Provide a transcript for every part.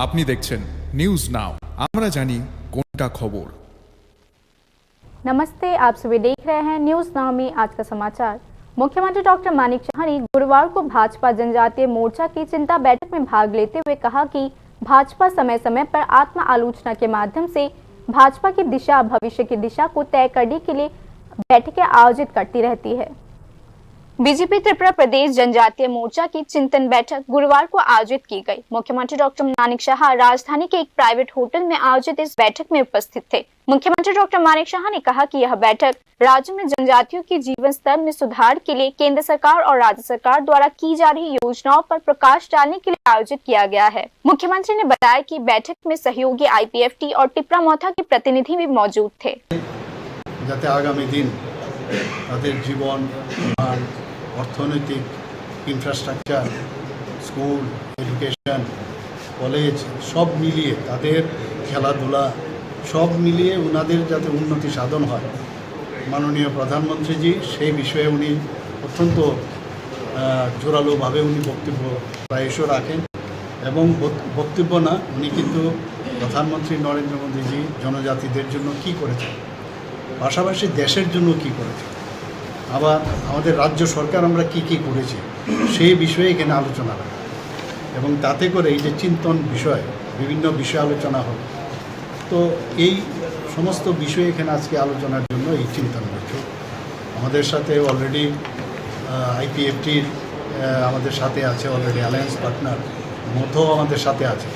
আপনি দেখছেন news now আমরা জানি কোনটা খবর। नमस्ते, आप सभी देख रहे हैं न्यूज नाउ में आज का समाचार। मुख्यमंत्री डॉक्टर मानिक शाह ने गुरुवार को भाजपा जनजातीय मोर्चा की चिंता बैठक में भाग लेते हुए कहा कि भाजपा समय समय पर आत्म आलोचना के माध्यम से भाजपा की दिशा भविष्य की दिशा को तय करने के लिए बैठकें आयोजित करती रहती है। बीजेपी त्रिपुरा प्रदेश जनजातीय मोर्चा की चिंतन बैठक गुरुवार को आयोजित की गई। मुख्यमंत्री डॉक्टर मानिक शाह राजधानी के एक प्राइवेट होटल में आयोजित इस बैठक में उपस्थित थे। मुख्यमंत्री डॉक्टर मानिक शाह ने कहा कि यह बैठक राज्य में जनजातियों के जीवन स्तर में सुधार के लिए केंद्र सरकार और राज्य सरकार द्वारा की जा रही योजनाओं पर प्रकाश डालने के लिए आयोजित किया गया है। मुख्यमंत्री ने बताया कि बैठक में सहयोगी IPFT और टिपरा मोथा के प्रतिनिधि भी मौजूद थे। যাতে আগামী দিন তাদের জীবন আর অর্থনৈতিক ইনফ্রাস্ট্রাকচার স্কুল এডুকেশন কলেজ সব মিলিয়ে তাদের খেলাধুলা সব মিলিয়ে ওনাদের যাতে উন্নতি সাধন হয় মাননীয় প্রধানমন্ত্রীজি সেই বিষয়ে উনি অত্যন্ত জোরালোভাবে উনি বক্তব্য প্রায়শই রাখেন এবং বক্তব্য না উনি কিন্তু প্রধানমন্ত্রী নরেন্দ্র মোদীজি জনজাতিদের জন্য কি করেছেন পাশাপাশি দেশের জন্য কি করেছে আবার আমাদের রাজ্য সরকার আমরা কি করেছি সেই বিষয়ে এখানে আলোচনা হয় এবং তাতে করে এই যে চিন্তন বিষয় বিভিন্ন বিষয় আলোচনা হয় তো এই সমস্ত বিষয় এখানে আজকে আলোচনার জন্য এই চিন্তন বৈঠক আমাদের সাথে অলরেডি IPFTর আমাদের সাথে আছে অলরেডি অ্যালায়েন্স পার্টনার মধ্যেও আমাদের সাথে আছে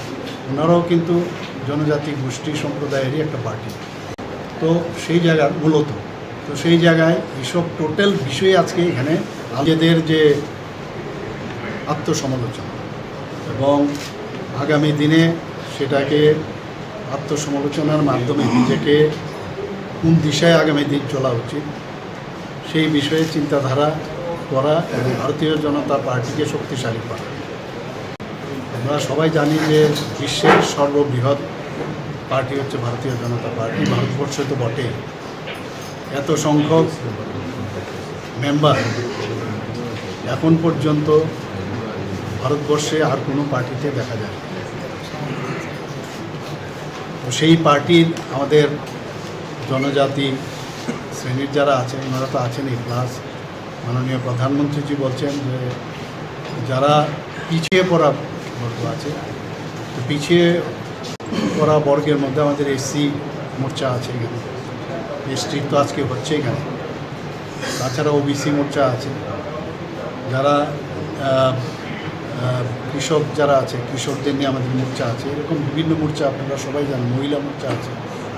ওনারাও কিন্তু জনজাতি গোষ্ঠী সম্প্রদায়েরই একটা পার্টি তো সেই জায়গার মূলত তো সেই জায়গায় এইসব টোটাল বিষয়ে আজকে এখানে নিজেদের যে আত্মসমালোচনা এবং আগামী দিনে সেটাকে আত্মসমালোচনার মাধ্যমে নিজেকে কোন দিশায় আগামী দিন চলা উচিত সেই বিষয়ে চিন্তাধারা করা এবং ভারতীয় জনতা পার্টিকে শক্তিশালী করা। আমরা সবাই জানি যে বিশ্বের সর্ববৃহৎ পার্টি হচ্ছে ভারতীয় জনতা পার্টি ভারতবর্ষে তো বটেই এত সংখ্যক মেম্বার এখন পর্যন্ত ভারতবর্ষে আর কোনো পার্টিতে দেখা যায় তো সেই পার্টির আমাদের জনজাতি শ্রেণীর যারা আছেন ওনারা তো আছেনই প্লাস মাননীয় প্রধানমন্ত্রীজি বলছেন যে যারা পিছিয়ে পড়া বর্গ আছে তো পিছিয়ে পড়া বর্গের মধ্যে আমাদের SC মোর্চা আছে এখানে ST তো আজকে হচ্ছে এখানে তাছাড়া OBC মোর্চা আছে যারা কৃষক যারা আছে কৃষকদের নিয়ে আমাদের মোর্চা আছে এরকম বিভিন্ন মোর্চা আপনারা সবাই জানেন মহিলা মোর্চা আছে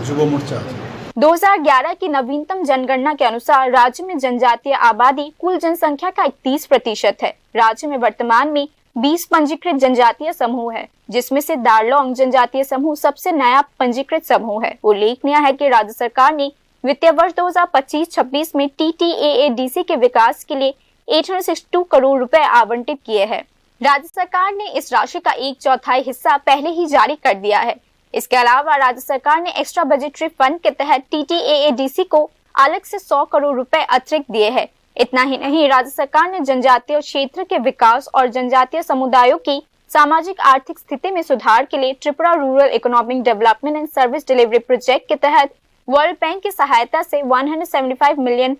যুব মোর্চা আছে। 2011 की नवीनतम जनगणना के अनुसार राज्य में जनजातीय आबादी कुल जनसंख्या का 31% है। राज्य में वर्तमान में 20 पंजीकृत जनजातीय समूह है जिसमें से दारलोंग जनजातीय समूह सबसे नया पंजीकृत समूह है। उल्लेखनीय है कि राज्य सरकार ने वित्तीय वर्ष 2025-26 में TTAADC के विकास के लिए 862 करोड़ रुपए आवंटित किए हैं। राज्य सरकार ने इस राशि का 1/4 हिस्सा पहले ही जारी कर दिया है। इसके अलावा राज्य सरकार ने एक्स्ट्रा बजटरी फंड के तहत TTAADC को अलग से 100 करोड़ रुपए अतिरिक्त दिए हैं। इतना ही नहीं, राज्य सरकार ने जनजातीय क्षेत्र के विकास और जनजातीय समुदायों की सामाजिक आर्थिक स्थिति में सुधार के लिए Tripura rural economic development and service delivery project के तहत वर्ल्ड बैंक की सहायता से $175 मिलियन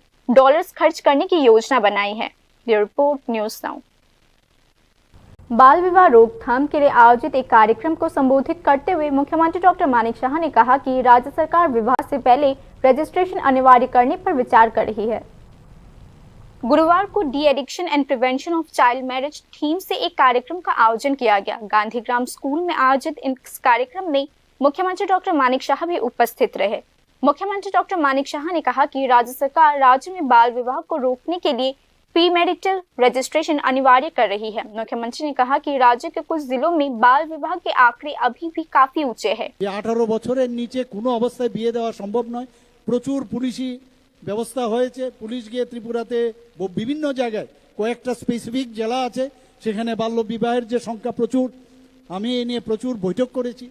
खर्च करने की योजना बनाई है। Bureau report news now. बाल विवाह रोकथाम के लिए आयोजित एक कार्यक्रम को संबोधित करते हुए मुख्यमंत्री डॉक्टर मानिक शाह ने कहा कि राज्य सरकार विवाह से पहले रजिस्ट्रेशन अनिवार्य करने पर विचार कर रही है। गुरुवार को de addiction and prevention of child marriage theme से एक कार्यक्रम का आयोजन किया गया। गांधीग्राम स्कूल में आयोजित इस कार्यक्रम में मुख्यमंत्री डॉक्टर मानिक शाह भी उपस्थित रहे। मुख्यमंत्री डॉक्टर मानिक शाह ने कहा कि राज्य सरकार राज्य में बाल विवाह को रोकने के लिए प्री मैरिटल रजिस्ट्रेशन अनिवार्य कर रही है। मुख्यमंत्री ने कहा कि राज्य के कुछ जिलों में बाल विवाह के आंकड़े अभी भी काफी ऊंचे हैं। 18 বছরের নিচে কোনো অবস্থায় বিয়ে দেওয়া সম্ভব নয়। প্রচুর পুলিশি ব্যবস্থা হয়েছে। পুলিশ গিয়ে ত্রিপুরাতে বিভিন্ন জায়গায় কয়েকটা স্পেসিফিক জেলা আছে সেখানে বাল্য বিবাহের যে সংখ্যা প্রচুর। আমি এই নিয়ে প্রচুর বৈঠক করেছি।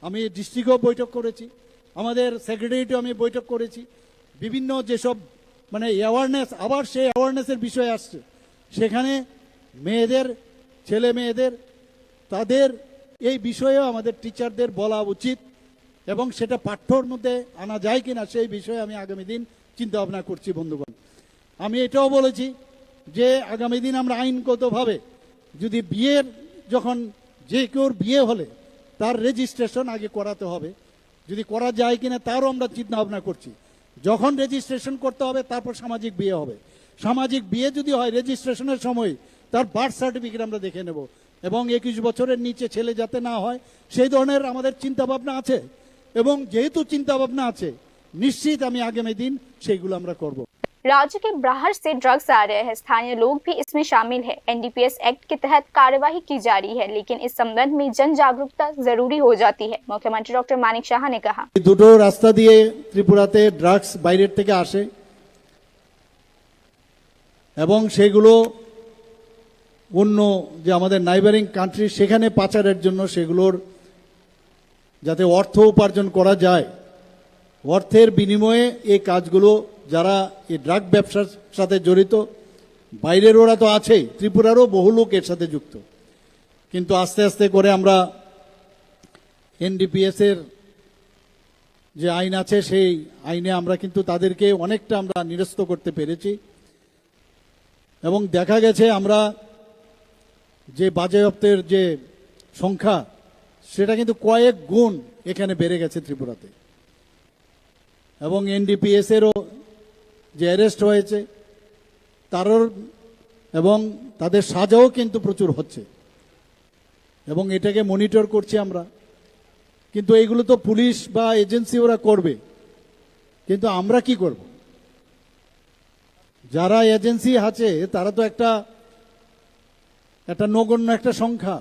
আমি ডিস্ট্রিক্টও বৈঠক করেছি। আমাদের সেক্রেটারিয়েটও আমি বৈঠক করেছি। বিভিন্ন যেসব মানে অ্যাওয়ারনেস আবার সেই অ্যাওয়ারনেসের বিষয় আসছে সেখানে মেয়েদের ছেলে মেয়েদের তাদের এই বিষয়েও আমাদের টিচারদের বলা উচিত এবং সেটা পাঠ্যর মধ্যে আনা যায় কিনা সেই বিষয়ে আমি আগামী দিন চিন্তা ভাবনা করছি বন্ধুগণ। আমি এটাও বলেছি যে আগামী দিন আমরা আইনগতভাবে যদি বিয়ের যখন যে কেউর বিয়ে হলে তার রেজিস্ট্রেশন আগে করাতে হবে, যদি করা যায় কিনা তারও আমরা চিন্তা ভাবনা করছি। যখন রেজিস্ট্রেশন করতে হবে তারপর সামাজিক বিয়ে হবে। সামাজিক বিয়ে যদি হয় রেজিস্ট্রেশনের সময় তার বার্থ সার্টিফিকেট আমরা দেখে নেব এবং 21 বছরের নিচে ছেলে যাতে না হয় সেই ধরনের আমাদের চিন্তা ভাবনা আছে। এবং যেহেতু চিন্তা ভাবনা আছে নিশ্চিত আমি আগামী दिन সেইগুলো আমরা করব। राज्य के बाहर से ड्रग्स आ रहे हैं, स्थानीय लोग भी इसमें शामिल है। एनडीपीएस एक्ट के तहत कार्यवाही की जा रही है, लेकिन इस संबंध में जन जागरूकता जरूरी हो जाती है। मुख्यमंत्री डॉक्टर मानिक शाह ने कहा, দুটো রাস্তা দিয়ে ত্রিপুরাতে ড্রাগস বাইরের থেকে আসে এবং সেগুলো অন্য যে আমাদের নাইবারিং কান্ট্রি সেখানে পাচারের জন্য সেগুলোর যাতে অর্থ উপার্জন করা যায়, অর্থের বিনিময়ে এই কাজগুলো যারা এই ড্রাগ ব্যবসার সাথে জড়িত বাইরের ওরা তো আছেই, ত্রিপুরারও বহু লোক এর সাথে যুক্ত। কিন্তু আস্তে আস্তে করে আমরা এনডিপিএস এর যে আইন আছে সেই আইনে আমরা কিন্তু তাদেরকে অনেকটা আমরা নিরস্ত করতে পেরেছি এবং দেখা গেছে আমরা যে বাজেয়াপ্তের যে সংখ্যা সেটা কিন্তু কয়েক গুণ এখানে বেড়ে গেছে ত্রিপুরাতে। এবং এনডিপিএস এরও যে অ্যারেস্ট হয়েছে তারও এবং তাদের সাজাও কিন্তু প্রচুর হচ্ছে এবং এটাকে মনিটর করছি আমরা। কিন্তু এইগুলো তো পুলিশ বা এজেন্সি ওরা করবে, কিন্তু আমরা কি করব? যারা এজেন্সি আছে তারা তো একটা নগণ্য একটা সংখ্যা,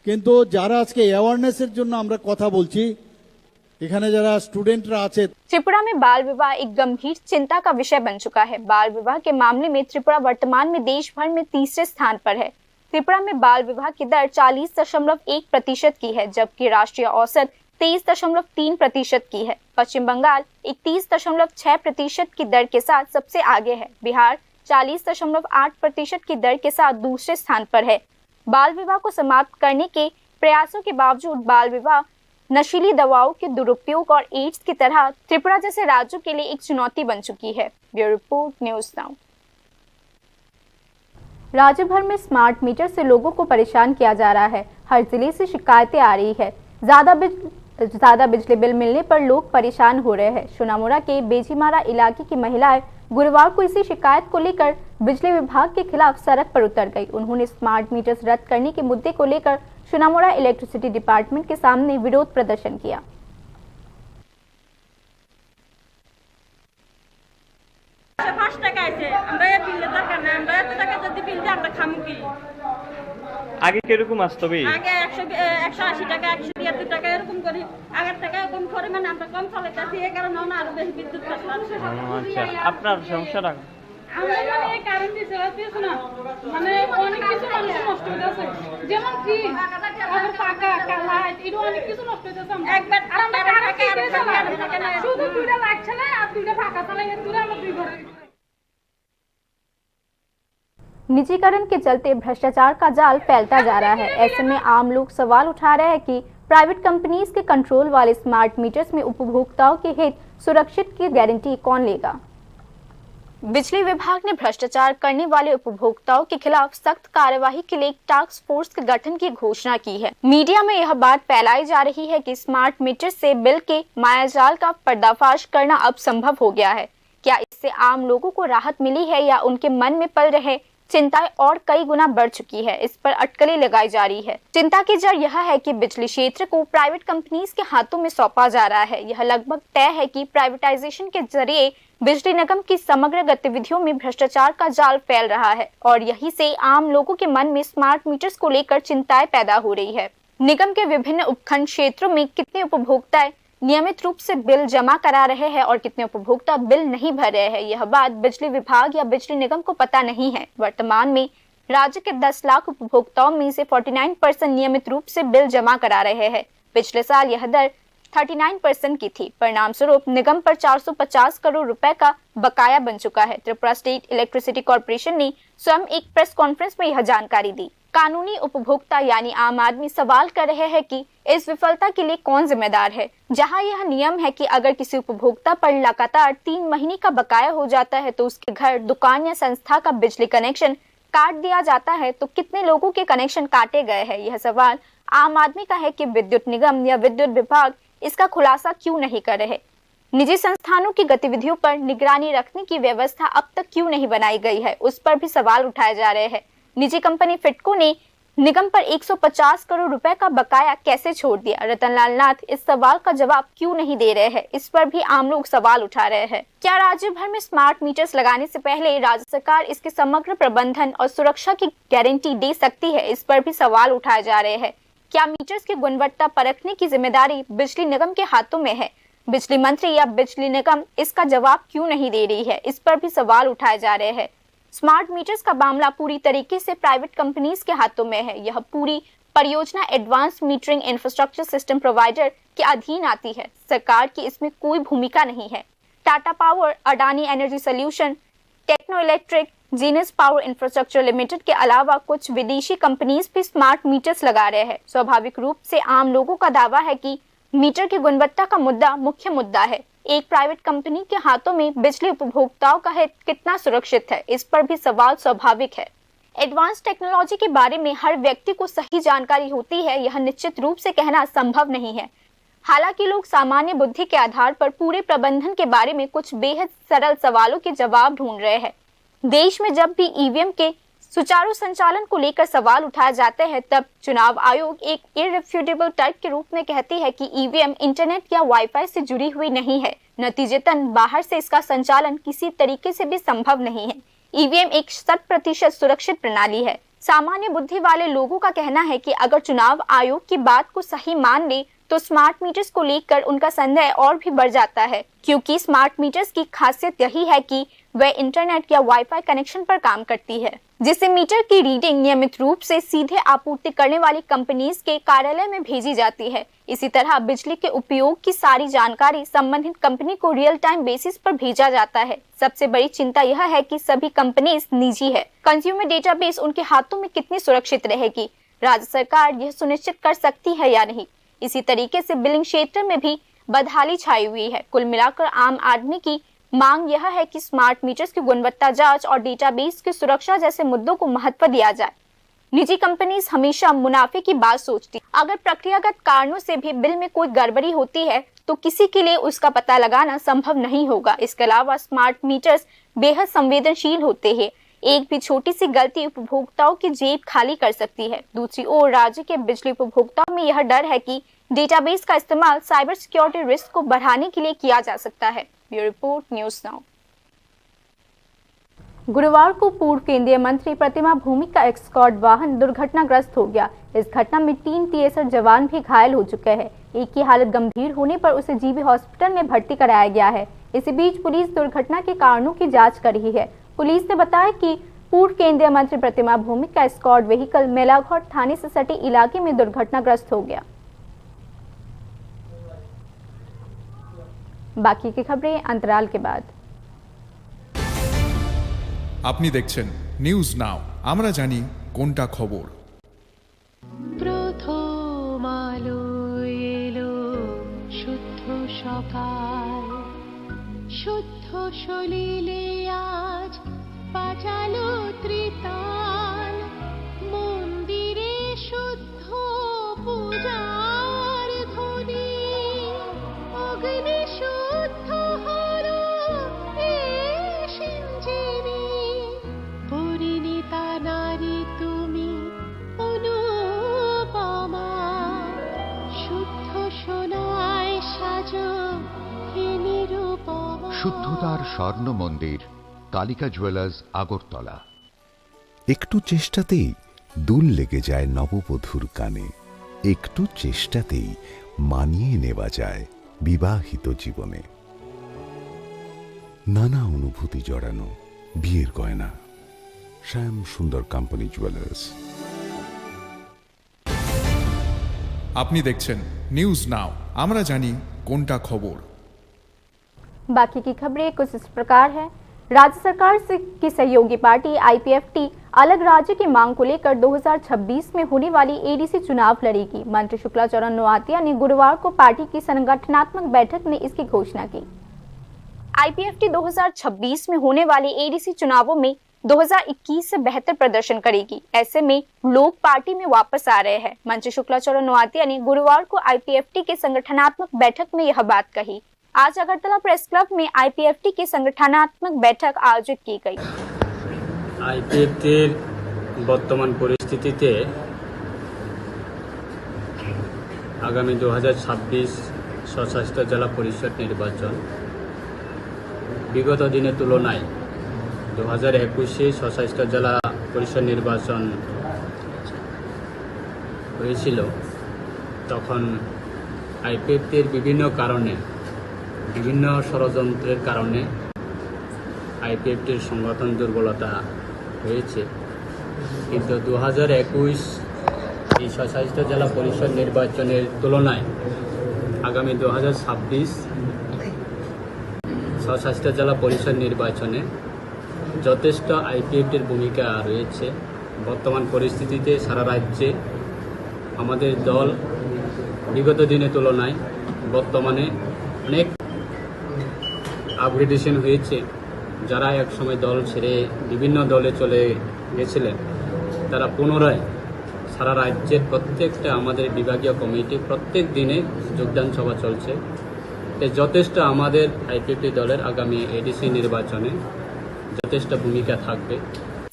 কিন্তু যারা আজকে অ্যাওয়ারনেসের জন্য আমরা কথা বলছি এখানে যারা স্টুডেंटরা আছে। त्रिपुरा में बाल विवाह एक गंभीर चिंता का विषय बन चुका है। बाल विवाह के मामले में त्रिपुरा वर्तमान में देश भर में तीसरे स्थान पर है। त्रिपुरा में बाल विवाह की दर 40.1% की है, जबकि राष्ट्रीय औसत 23.3% की है। पश्चिम बंगाल 31.6% की दर के साथ सबसे आगे है। बिहार 40.8% की दर के साथ दूसरे स्थान पर है। बाल विवाह को समाप्त करने के प्रयासों के बावजूद बाल विवाह, नशीली दवाओं के दुरुपयोग और एड्स की तरह त्रिपुरा जैसे राज्यों के लिए एक चुनौती बन चुकी है। Bureau report, news now. राज्य भर में स्मार्ट मीटर से लोगों को परेशान किया जा रहा है। हर जिले से शिकायतें आ रही है। ज्यादा बिजली बिल मिलने पर लोग परेशान हो रहे हैं। सोनामुड़ा के बेजीमारा इलाके की महिलाएं गुरुवार को इसी शिकायत को लेकर बिजली विभाग के खिलाफ सड़क पर उतर गई। उन्होंने स्मार्ट मीटर्स रद्द करने के मुद्दे को लेकर सोनामुड़ा इलेक्ट्रिसिटी डिपार्टमेंट के सामने विरोध प्रदर्शन किया। আগে কিরকম আসতো? আগে 180 টাকা 173 টাকা এরকম করি, আগের টাকা কম করে মানে আমরা কম চালাইতেছি, এই কারণে না আরো বেশি বিদ্যুৎ খরচ হচ্ছে। আচ্ছা, আপনার সমস্যাটা আমরা মানে এই কারেন্ট দিছে না, মানে অনেক কিছু মানুষ নষ্ট হয়ে যাচ্ছে, যেমন কি আবার পাকা লাইট এর অনেক কিছু নষ্ট হয়ে যাচ্ছে। একবার আর আমরা কারেন্ট টাকা আর শুধু দুইটা লাইট চালাই আর দুইটা পাকা চালাই, এর দূরে আমরা দুই ঘরে। निजीकरण के चलते भ्रष्टाचार का जाल फैलता जा रहा है। ऐसे में आम लोग सवाल उठा रहे हैं कि प्राइवेट कंपनीज के कंट्रोल वाले स्मार्ट मीटर्स में उपभोक्ताओं के हित सुरक्षित की गारंटी कौन लेगा। बिजली विभाग ने भ्रष्टाचार करने वाले उपभोक्ताओं के खिलाफ सख्त कार्यवाही के लिए एक टास्क फोर्स के गठन की घोषणा की है। मीडिया में यह बात फैलाई जा रही है कि स्मार्ट मीटर से बिल के मायाजाल का पर्दाफाश करना अब संभव हो गया है। क्या इससे आम लोगों को राहत मिली है या उनके मन में पल रहे चिंताएं और कई गुना बढ़ चुकी है? इस पर अटकलें लगाई जा रही है। चिंता की जड़ यह है कि बिजली क्षेत्र को प्राइवेट कंपनीज के हाथों में सौंपा जा रहा है। यह लगभग तय है कि प्राइवेटाइजेशन के जरिए बिजली निगम की समग्र गतिविधियों में भ्रष्टाचार का जाल फैल रहा है और यही से आम लोगों के मन में स्मार्ट मीटर्स को लेकर चिंताएं पैदा हो रही है। निगम के विभिन्न उपखंड क्षेत्रों में कितने उपभोक्ता नियमित रूप से बिल जमा करा रहे हैं और कितने उपभोक्ता बिल नहीं भर रहे हैं, यह बात बिजली विभाग या बिजली निगम को पता नहीं है। वर्तमान में राज्य के 10 लाख उपभोक्ताओं में से 49% नियमित रूप से बिल जमा करा रहे हैं। पिछले साल यह दर 39% की थी। परिणाम स्वरूप निगम पर 450 करोड़ रुपए का बकाया बन चुका है। त्रिपुरा स्टेट इलेक्ट्रिसिटी कॉर्पोरेशन ने स्वयं एक प्रेस कॉन्फ्रेंस में यह जानकारी दी। कानूनी उपभोक्ता यानी आम आदमी सवाल कर रहे हैं कि इस विफलता के लिए कौन जिम्मेदार है। जहां यह नियम है कि अगर किसी उपभोक्ता पर लगातार 3 महीने का बकाया हो जाता है तो उसके घर, दुकान या संस्था का बिजली कनेक्शन काट दिया जाता है, तो कितने लोगों के कनेक्शन काटे गए हैं। यह सवाल आम आदमी का है कि विद्युत निगम या विद्युत विभाग इसका खुलासा क्यों नहीं कर रहे। निजी संस्थानों की गतिविधियों पर निगरानी रखने की व्यवस्था अब तक क्यों नहीं बनाई गई है, उस पर भी सवाल उठाए जा रहे हैं। निजी कंपनी फिटको ने निगम पर 150 करोड़ रुपए का बकाया कैसे छोड़ दिया। रतनलाल नाथ इस सवाल का जवाब क्यों नहीं दे रहे हैं, इस पर भी आम लोग सवाल उठा रहे हैं। क्या राज्य भर में स्मार्ट मीटर्स लगाने से पहले राज्य सरकार इसके समग्र प्रबंधन और सुरक्षा की गारंटी दे सकती है, इस पर भी सवाल उठाए जा रहे हैं। क्या मीटर्स की गुणवत्ता परखने की जिम्मेदारी बिजली निगम के हाथों में है। बिजली मंत्री या बिजली निगम इसका जवाब क्यों नहीं दे रही है, इस पर भी सवाल उठाए जा रहे हैं। स्मार्ट मीटर्स का मामला पूरी तरीके से प्राइवेट कंपनीज के हाथों में है। यह पूरी परियोजना advance metering infrastructure system provider के अधीन आती है। सरकार की इसमें कोई भूमिका नहीं है। Tata power, Adani energy solution, techno electric, Genus power infrastructure limited के अलावा कुछ विदेशी कंपनीज भी स्मार्ट मीटर्स लगा रहे हैं। स्वाभाविक रूप से आम लोगों का दावा है कि मीटर की गुणवत्ता का मुद्दा मुख्य मुद्दा है। एक प्राइवेट कंपनी के हाथों में बिजली उपभोक्ताओं का हित कितना सुरक्षित है, इस पर भी सवाल स्वाभाविक है। एडवांस टेक्नोलॉजी के बारे में हर व्यक्ति को सही जानकारी होती है, यह निश्चित रूप से कहना संभव नहीं है। हालांकि लोग सामान्य बुद्धि के आधार पर पूरे प्रबंधन के बारे में कुछ बेहद सरल सवालों के जवाब ढूंढ रहे हैं। देश में जब भी ईवीएम के सुचारू संचालन को लेकर सवाल उठाए जाते हैं, तब चुनाव आयोग एक इररिफ्यूटेबल तर्क के रूप में कहती है कि ईवीएम इंटरनेट या वाईफाई से जुड़ी हुई नहीं है। नतीजतन बाहर से इसका संचालन किसी तरीके से भी संभव नहीं है। ईवीएम एक 100% सुरक्षित प्रणाली है। सामान्य बुद्धि वाले लोगों का कहना है कि अगर चुनाव आयोग की बात को सही मान ले तो स्मार्ट मीटर्स को लेकर उनका संदेह और भी बढ़ जाता है, क्योंकि स्मार्ट मीटर्स की खासियत यही है कि वह इंटरनेट या वाईफाई कनेक्शन पर काम करती है, जिससे मीटर की रीडिंग नियमित रूप से सीधे आपूर्ति करने वाली कंपनीज के कार्यालय में भेजी जाती है। इसी तरह बिजली के उपयोग की सारी जानकारी संबंधित कंपनी को रियल टाइम बेसिस पर भेजा जाता है। सबसे बड़ी चिंता यह है कि सभी कंपनीज निजी है। कंज्यूमर डेटाबेस उनके हाथों में कितनी सुरक्षित रहेगी, राज्य सरकार यह सुनिश्चित कर सकती है या नहीं। इसी तरीके से बिलिंग क्षेत्र में भी बदहाली छाई हुई है। कुल मिलाकर आम आदमी की मांग यह है कि स्मार्ट मीटर्स की गुणवत्ता जांच और डेटाबेस की सुरक्षा जैसे मुद्दों को महत्व दिया जाए। निजी कंपनीज हमेशा मुनाफे की बात सोचती। अगर प्रक्रियागत कारणों से भी बिल में कोई गड़बड़ी होती है तो किसी के लिए उसका पता लगाना संभव नहीं होगा। इसके अलावा स्मार्ट मीटर्स बेहद संवेदनशील होते हैं। एक भी छोटी सी गलती उपभोक्ताओं की जेब खाली कर सकती है। दूसरी ओर राज्य के बिजली उपभोक्ताओं में यह डर है कि डेटाबेस का इस्तेमाल साइबर सिक्योरिटी रिस्क को बढ़ाने के लिए किया जा सकता है। Bureau report, news now. गुरुवार को पूर्व केंद्रीय मंत्री प्रतिमा भौमिक का एस्कॉर्ट वाहन दुर्घटनाग्रस्त हो गया। इस घटना में 3 टीएसआर जवान भी घायल हो चुके हैं। एक की हालत गंभीर होने पर उसे जीबी हॉस्पिटल में भर्ती कराया गया है। इसी बीच पुलिस दुर्घटना के कारणों की जांच कर रही है। पुलिस ने बताया कि पूर्व केंद्रीय मंत्री प्रतिमा भौमिक का एस्कॉर्ट व्हीकल मेलाघाट थाने से सटे इलाके में दुर्घटनाग्रस्त हो गया। बाकी की खबरें अंतराल के बाद। আপনি দেখছেন নিউজ নাও, আমরা জানি কোনটা খবর। প্রথম আলো এলো শুদ্ধ সকাল, শুদ্ধ সলিলে আজ বাজালো ত্রিতাল, মন্দিরে শুদ্ধ পূজার ধ্বনি, অগ্নি শুদ্ধ হলো সিঞ্জিনি, পরিণীতা নারী তুমি অনুপমা, শুদ্ধ সোনায় সাজো হে নিরুপমা। শুদ্ধতার স্বর্ণ মন্দির, কালিকা জুয়েলার্স, আগরতলা। একটু চেষ্টাতেই দুল লেগে যায় নববধূর কানে, একটু চেষ্টাতেই মানিয়ে নেওয়া যায় বিবাহিত জীবনে। নানা অনুভূতি জড়ানো বিয়ের গয়না, শ্যাম সুন্দর কোম্পানি জুয়েলার্স। আপনি দেখছেন নিউজ নাও, আমরা জানি কোনটা খবর। बाकी की खबरें कुछ इस प्रकार है। राज्य सरकार से की सहयोगी पार्टी आईपीएफटी अलग राज्य की मांग को लेकर 2026 में होने वाली एडीसी चुनाव लड़ेगी। मंत्री शुक्लाचरण नोआतिया ने गुरुवार को पार्टी की संगठनात्मक बैठक में इसकी घोषणा की। आईपीएफटी 2026 में होने वाले एडीसी चुनावों में 2021 से बेहतर प्रदर्शन करेगी। ऐसे में लोग पार्टी में वापस आ रहे हैं। मंत्री शुक्लाचरण नोआतिया ने गुरुवार को आईपीएफटी के संगठनात्मक बैठक में यह बात कही। आज अगरतला प्रेस क्लब में आईपीएफटी की संगठनात्मक बैठक आयोजित की गई। आईपीएफটির বর্তমান পরিস্থিতিতে আগামী 2026 স্বশাসিত জেলা পরিষদ নির্বাচন বিগত দিনের তুলনায় 2021 স্বশাসিত জেলা পরিষদ নির্বাচন হয়েছিল, তখন আইপিএফটির বিভিন্ন কারণে, বিভিন্ন ষড়যন্ত্রের কারণে আইপিএফটির সংগঠন দুর্বলতা হয়েছে। কিন্তু 2021 এই স্বশাসিত জেলা পরিষদ নির্বাচনের তুলনায় আগামী 2026 স্বশাসিত জেলা পরিষদ নির্বাচনে যথেষ্ট আইপিএফটির ভূমিকা রয়েছে। বর্তমান পরিস্থিতিতে সারা রাজ্যে আমাদের দল বিগত দিনের তুলনায় বর্তমানে অনেক আপগ্রেডেশন হয়েছে। যারা একসময় দল ছেড়ে বিভিন্ন দলে চলে গেছিলেন, তারা পুনরায় সারা রাজ্যের প্রত্যেকটা আমাদের বিভাগীয় কমিটি প্রত্যেক দিনে যোগদান সভা চলছে। যথেষ্ট আমাদের আইপিএফটি দলের আগামী এডিসি নির্বাচনে যথেষ্ট ভূমিকা থাকবে।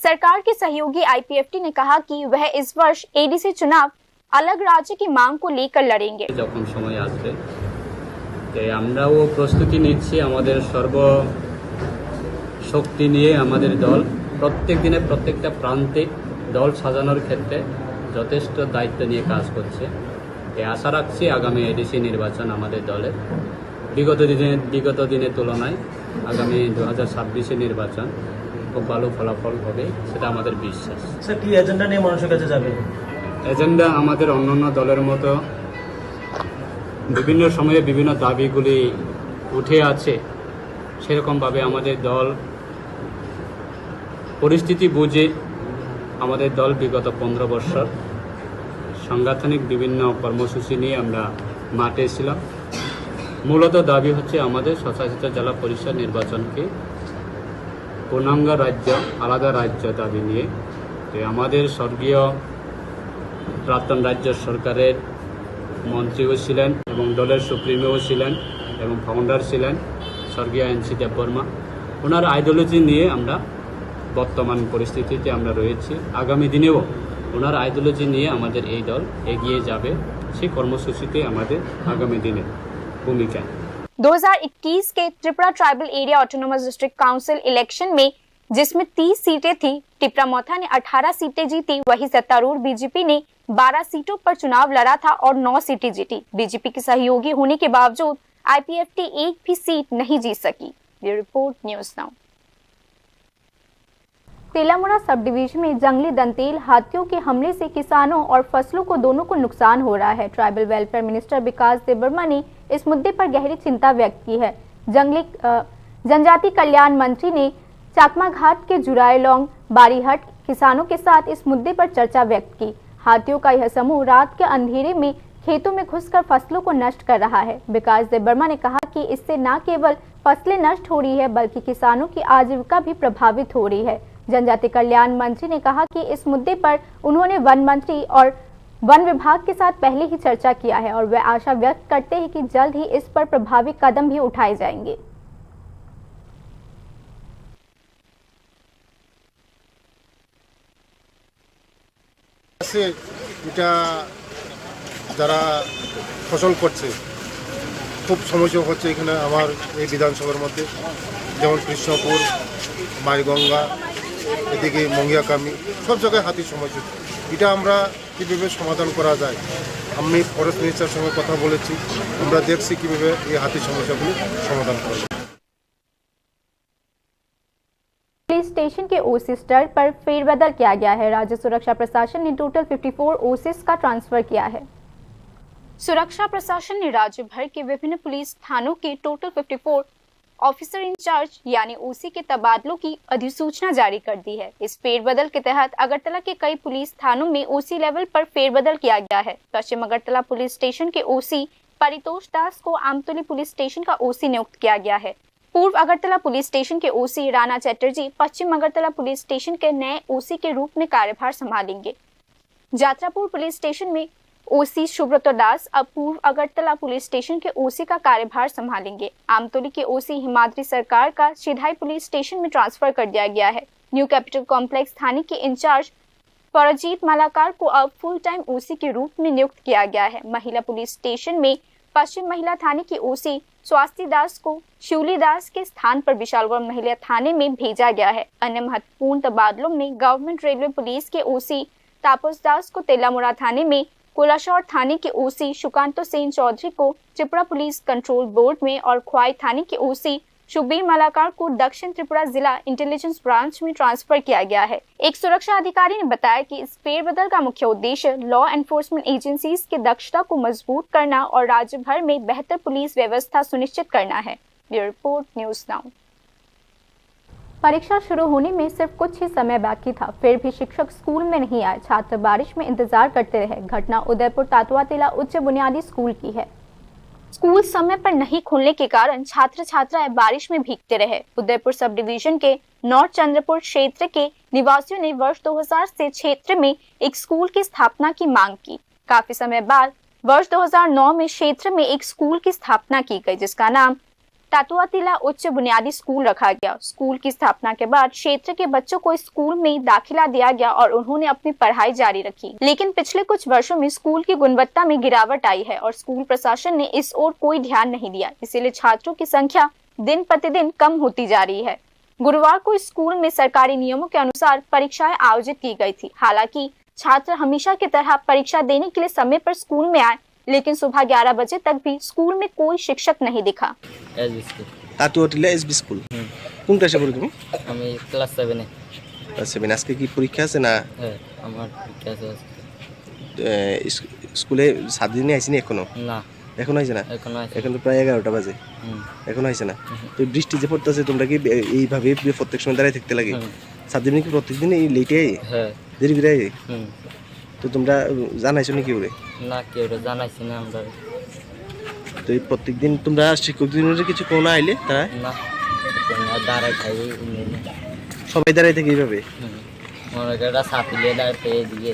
सरकार के सहयोगी आईपीएफटी ने कहा कि वह इस वर्ष एडीसी चुनाव अलग राज्य की मांग को लेकर लड़ेंगे। যখন সময় আসবে আমরাও প্রস্তুতি নিচ্ছি। আমাদের সর্ব শক্তি নিয়ে আমাদের দল প্রত্যেক দিনে প্রত্যেকটা প্রান্তে দল সাজানোর ক্ষেত্রে যথেষ্ট দায়িত্ব নিয়ে কাজ করছে। এই আশা রাখছি আগামী এডিসি নির্বাচন আমাদের দলের বিগত দিনের তুলনায় আগামী 2026 নির্বাচন খুব ভালো ফলাফল হবে, সেটা আমাদের বিশ্বাস। স্যার, কি এজেন্ডা নিয়ে মানুষের কাছে যাবে? এজেন্ডা আমাদের অন্যান্য দলের মতো বিভিন্ন সময়ে বিভিন্ন দাবিগুলি উঠে আছে, সেরকমভাবে আমাদের দল পরিস্থিতি বুঝে আমাদের দল বিগত 15 বছর সাংগঠনিক বিভিন্ন কর্মসূচি নিয়ে আমরা মাঠে ছিলাম। মূলত দাবি হচ্ছে আমাদের স্বশাসিত জেলা পরিষদ নির্বাচনকে পূর্ণাঙ্গ রাজ্য, আলাদা রাজ্য দাবি নিয়ে। তো আমাদের স্বর্গীয় প্রাক্তন রাজ্য সরকারের মন্ত্রীও ছিলেন এবং দলের সুপ্রিমোও ছিলেন এবং ফাউন্ডার ছিলেন স্বর্গীয় এনসি দেববর্মা। ওনার আইডিওলজি নিয়ে আমরা বর্তমান পরিস্থিতিতে আমরা রয়েছি। আগামী দিনেও ওনার আইডিওলজি নিয়ে আমাদের এই দল এগিয়ে যাবে। সেই কর্মসূচিতে আমাদের আগামী দিনে भूमिका। 2021 के Tripura tribal area autonomous district council election में जिसमें 30 सीटें थी, टिपरा मोथा ने 18 सीटें जीती। वहीं सत्तारूढ़ बीजेपी ने 12 सीटों पर चुनाव लड़ा था और 9 सीटें जीती। बीजेपी के सहयोगी होने के बावजूद आईपीएफटी एक भी सीट नहीं जीत सकी। ये report news now. तेलामुड़ा sub division में जंगली दंतेल हाथियों के हमले से किसानों और फसलों को दोनों को नुकसान हो रहा है। ट्राइबल वेलफेयर मिनिस्टर विकास देबबर्मा ने इस मुद्दे पर गहरी चिंता व्यक्त की है। जनजाति कल्याण मंत्री ने चाकमा घाट के जुरायलोंग बारीहट किसानों के साथ इस मुद्दे पर चर्चा व्यक्त की। हाथियों का यह समूह रात के अंधेरे में खेतों में घुसकर फसलों को नष्ट कर रहा है। विकास देबबर्मा ने कहा कि इससे न केवल फसलें नष्ट हो रही है बल्कि किसानों की आजीविका भी प्रभावित हो रही है। जनजाति कल्याण मंत्री ने कहा कि इस मुद्दे पर उन्होंने वन मंत्री और वन विभाग के साथ पहले ही चर्चा किया है और वे आशा व्यक्त करते हैं कि जल्द ही इस पर प्रभावी कदम भी उठाए जाएंगे। এটা যারা ফসল করছে খুব সমস্যা হচ্ছে এখানে আমার এই বিধানসভার মধ্যে, যেমন কৃষ্ণপুর, মাইগঙ্গা, এদিকে মঙ্গিয়াকামি, সব জায়গায় হাতির সমস্যা। এটা আমরা কীভাবে সমাধান করা যায়, আমি ফরেস্ট মিনিস্টারের সঙ্গে কথা বলেছি, আমরা দেখছি কীভাবে এই হাতির সমস্যাগুলি সমাধান করা যায়। पुलिस स्टेशन के ओसी स्तर पर फेरबदल किया गया है। राज्य सुरक्षा प्रशासन ने टोटल 54 ओसीस का ट्रांसफर किया है। सुरक्षा प्रशासन ने राज्य भर के विभिन्न पुलिस थानों के टोटल 54 ऑफिसर इंचार्ज यानी ओसी के तबादलों की अधिसूचना जारी कर दी है। इस फेरबदल के तहत अगरतला के कई पुलिस थानों में ओसी लेवल पर फेरबदल किया गया है। पश्चिम अगरतला पुलिस स्टेशन के ओसी परितोष दास को आमतौली पुलिस स्टेशन का ओसी नियुक्त किया गया है। पूर्व अगरतला पुलिस स्टेशन के ओसी राणा चैटर्जी पश्चिम अगरतला पुलिस स्टेशन के नए ओसी के रूप में कार्यभार संभालेंगे। जात्रापुर पुलिस स्टेशन में ओसी सुब्रत दास अब पूर्व अगरतला पुलिस स्टेशन के ओसी का कार्यभार संभालेंगे। आमतौली के ओसी हिमाद्री सरकार का सिधाई पुलिस स्टेशन में ट्रांसफर कर दिया गया है। न्यू कैपिटल कॉम्प्लेक्स थाने के इंचार्ज परजीत मालाकार को अब फुल टाइम ओसी के रूप में नियुक्त किया गया है। महिला पुलिस स्टेशन में पश्चिम महिला थाने की ओसी स्वास्थ्य दास को शिवली दास के स्थान पर विशालगढ़ महिला थाने में भेजा गया है। अन्य महत्वपूर्ण तबादलों में गवर्नमेंट रेलवे पुलिस के ओसी तापस दास को तेलामुरा थाने में, कोलाशौर थाने के ओसी सुकांतो सेन चौधरी को त्रिपुरा पुलिस कंट्रोल बोर्ड में और ख्वाई थाने के ओसी शुबीर मालाकार को दक्षिण त्रिपुरा जिला इंटेलिजेंस ब्रांच में ट्रांसफर किया गया है। एक सुरक्षा अधिकारी ने बताया कि इस फेरबदल का मुख्य उद्देश्य लॉ एनफोर्समेंट एजेंसीज की दक्षता को मजबूत करना और राज्य भर में बेहतर पुलिस व्यवस्था सुनिश्चित करना है। Bureau report, news now. परीक्षा शुरू होने में सिर्फ कुछ ही समय बाकी था, फिर भी शिक्षक स्कूल में नहीं आए। छात्र बारिश में इंतजार करते रहे। घटना उदयपुर तातुआतिला उच्च बुनियादी स्कूल की है। स्कूल समय पर नहीं खुलने के कारण छात्र छात्राएं बारिश में भीगते रहे। उदयपुर सब डिवीजन के नॉर्थ चंद्रपुर क्षेत्र के निवासियों ने वर्ष 2000 से क्षेत्र में एक स्कूल की स्थापना की मांग की। काफी समय बाद वर्ष 2009 में क्षेत्र में एक स्कूल की स्थापना की गई, जिसका नाम तातुआतिला उच्च बुनियादी स्कूल रखा गया। स्कूल की स्थापना के बाद क्षेत्र के बच्चों को स्कूल में दाखिला दिया गया और उन्होंने अपनी पढ़ाई जारी रखी। लेकिन पिछले कुछ वर्षों में स्कूल की गुणवत्ता में गिरावट आई है और स्कूल प्रशासन ने इस ओर कोई ध्यान नहीं दिया। इसीलिए छात्रों की संख्या दिन प्रतिदिन कम होती जा रही है। गुरुवार को स्कूल में सरकारी नियमों के अनुसार परीक्षाएं आयोजित की गई थी। हालांकि छात्र हमेशा की तरह परीक्षा देने के लिए समय पर स्कूल में आए, लेकिन सुबह 11 बजे तक भी स्कूल में कोई शिक्षक नहीं दिखा। तातुआतिला एसबি স্কুল কোন ক্লাসে পড়ো তুমি? আমি ক্লাস 7 এ। ক্লাস 7 আজকে কি পরীক্ষা আছে না? হ্যাঁ, আমার পরীক্ষা আছে। স্কুলে 7 দিন আইছি না এখনো? না, এখনো আইছে না? এখনো আইছে। এখন তো প্রায় 11টা বাজে। এখনো আইছে না? তো বৃষ্টি যে পড়তেছে তোমরা কি এইভাবে প্রত্যেক সময় দাঁড়ায় থাকতে লাগে? 7 দিন কি প্রত্যেকদিন এই লেটে আই? হ্যাঁ, দেরি করে আই? তো তোমরা জানাইছো নাকি ওরে? না, কেউ জানাইছি না আমরা। তো এই প্রত্যেকদিন তোমরা শিক্ষকদের কিছু কোনো আইলে তারা? না, দাঁড়ায় খাই সবাই দাঁড়ায় থাকে এইভাবে? মনে সাথী ले दाते दिए।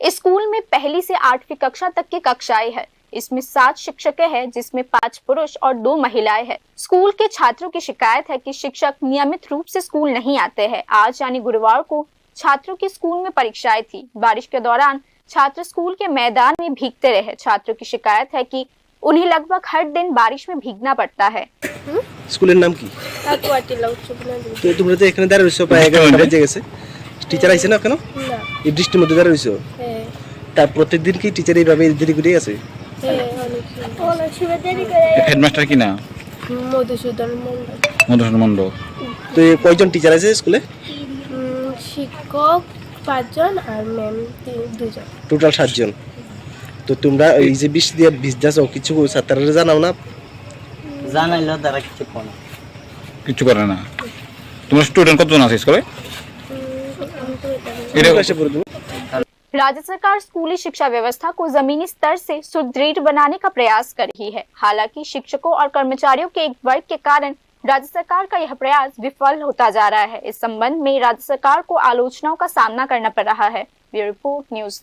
इस स्कूल में पहली से 8वीं कक्षा तक की कक्षाएं हैं। इसमें 7 शिक्षकें हैं, जिसमें 5 पुरुष और 2 महिलाएं हैं। स्कूल के छात्रों की शिकायत है कि शिक्षक नियमित रूप से स्कूल नहीं आते हैं। आज यानी गुरुवार को छात्रों की स्कूल में परीक्षाएं थी। बारिश के दौरान छात्र स्कूल के मैदान में भीगते रहे। छात्रों की शिकायत है कि उन्हें लगभग हर दिन बारिश में भीगना पड़ता है। স্কুলের নাম কি? তাতোয়াতিলা উচ্চ বুনিয়াদি। তো তোমরা তো এখানে দাঁড়িয়ে রইছো প্রায় 11টা বেজে গেছে। টিচার আইছে না কেন? না। এই বৃষ্টির মধ্যে দাঁড়িয়ে রইছো? হ্যাঁ। তার প্রত্যেকদিন কি টিচার এইভাবে দেরি করে আছে? হ্যাঁ, অনেক সময় দেরি করে। হেডমাস্টার কি না? মধুসূদন মণ্ডল। মধুসূদন মণ্ডল। তো কয়জন টিচার আছে স্কুলে? শিক্ষক 5 জন আর ম্যাম 2 জন। টোটাল 7 জন। তো তোমরা এই যে বৃষ্টি দিয়ে ভিজতেছো, কিছু ছাত্ররা জানাও না? জানাইলো তারা কিছু করে না। তোমার স্টুডেন্ট কতজন আছে স্কুলে? राज्य सरकार स्कूली शिक्षा व्यवस्था को जमीनी स्तर से सुदृढ़ बनाने का प्रयास कर रही है। हालांकि शिक्षकों और कर्मचारियों के एक वर्ग के कारण राज्य सरकार का यह प्रयास विफल होता जा रहा है। इस संबंध में राज्य सरकार को आलोचनाओं का सामना करना पड़ रहा है। Bureau report, news.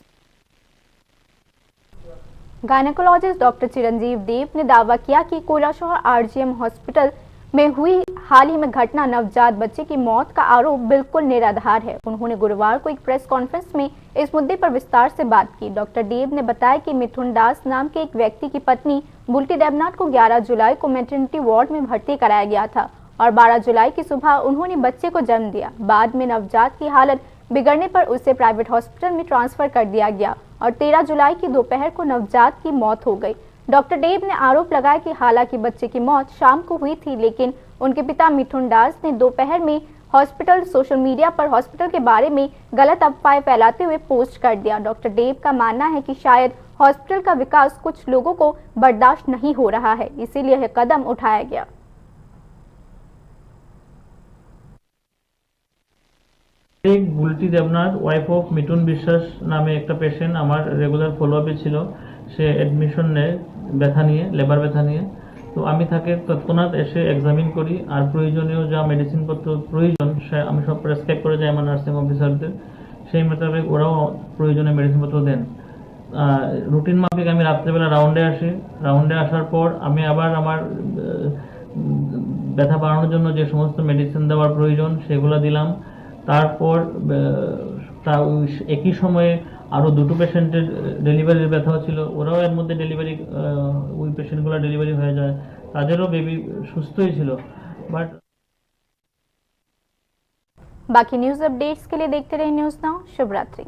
Gynaecologist doctor Chiranjeev Dev ने दावा किया कि कोलाशौर आरजीएम हॉस्पिटल में हुई हाल ही में घटना नवजात बच्चे की मौत का आरोप बिल्कुल निराधार है। उन्होंने गुरुवार को एक प्रेस कॉन्फ्रेंस में इस मुद्दे पर विस्तार से बात की। डॉक्टर देव ने बताया कि मिथुन दास नाम के एक व्यक्ति की पत्नी बुल्टी देवनाथ को 11 जुलाई को मैटरनिटी वार्ड में भर्ती कराया गया था और 12 जुलाई की सुबह उन्होंने बच्चे को जन्म दिया। बाद में नवजात की हालत बिगड़ने पर उसे प्राइवेट हॉस्पिटल में ट्रांसफर कर दिया गया और 13 जुलाई की दोपहर को नवजात की मौत हो गई। डॉक्टर देव ने आरोप लगाया कि हालांकि बच्चे की मौत शाम को हुई थी, लेकिन उनके पिता मिथुन दास ने दोपहर में हॉस्पिटल सोशल मीडिया पर हॉस्पिटल के बारे में गलत अफवाहें फैलाते हुए पोस्ट कर दिया। डॉक्टर देव का मानना है कि शायद हॉस्पिटल का विकास कुछ लोगों को बर्दाश्त नहीं हो रहा है, इसीलिए यह कदम उठाया गया। বুলটি দেবনাথ, ওয়াইফ অফ মিঠুন বিশ্বাস নামে একটা পেশেন্ট আমার রেগুলার ফলো আপে ছিল। সে অ্যাডমিশন নেয় ব্যথা নিয়ে, লেবার ব্যথা নিয়ে। তো আমি তাকে তৎক্ষণাৎ এসে এক্সামিন করি, আর প্রয়োজনীয় যা মেডিসিনপত্র প্রয়োজন সে আমি সব প্রেসক্রাইব করে যাই আমার নার্সিং অফিসারদের। সেই মোতাবেক ওরাও প্রয়োজনীয় মেডিসিনপত্র দেন। রুটিন মাফিক আমি রাত্রেবেলা রাউন্ডে আসি। রাউন্ডে আসার পর আমি আবার আমার ব্যথা বাড়ানোর জন্য যে সমস্ত মেডিসিন দেওয়ার প্রয়োজন সেগুলো দিলাম। তারপর একই সময়ে আরও দুটো পেশেন্টের ডেলিভারির ব্যথাও ছিল, ওরাও এর মধ্যে ডেলিভারি, ওই পেশেন্টগুলো ডেলিভারি হয়ে যায়, তাদেরও বেবি সুস্থই ছিল। বাট बाकी न्यूज अपडेट्स के लिए देखते रहिए न्यूज नाउ। शुभ रात्रि।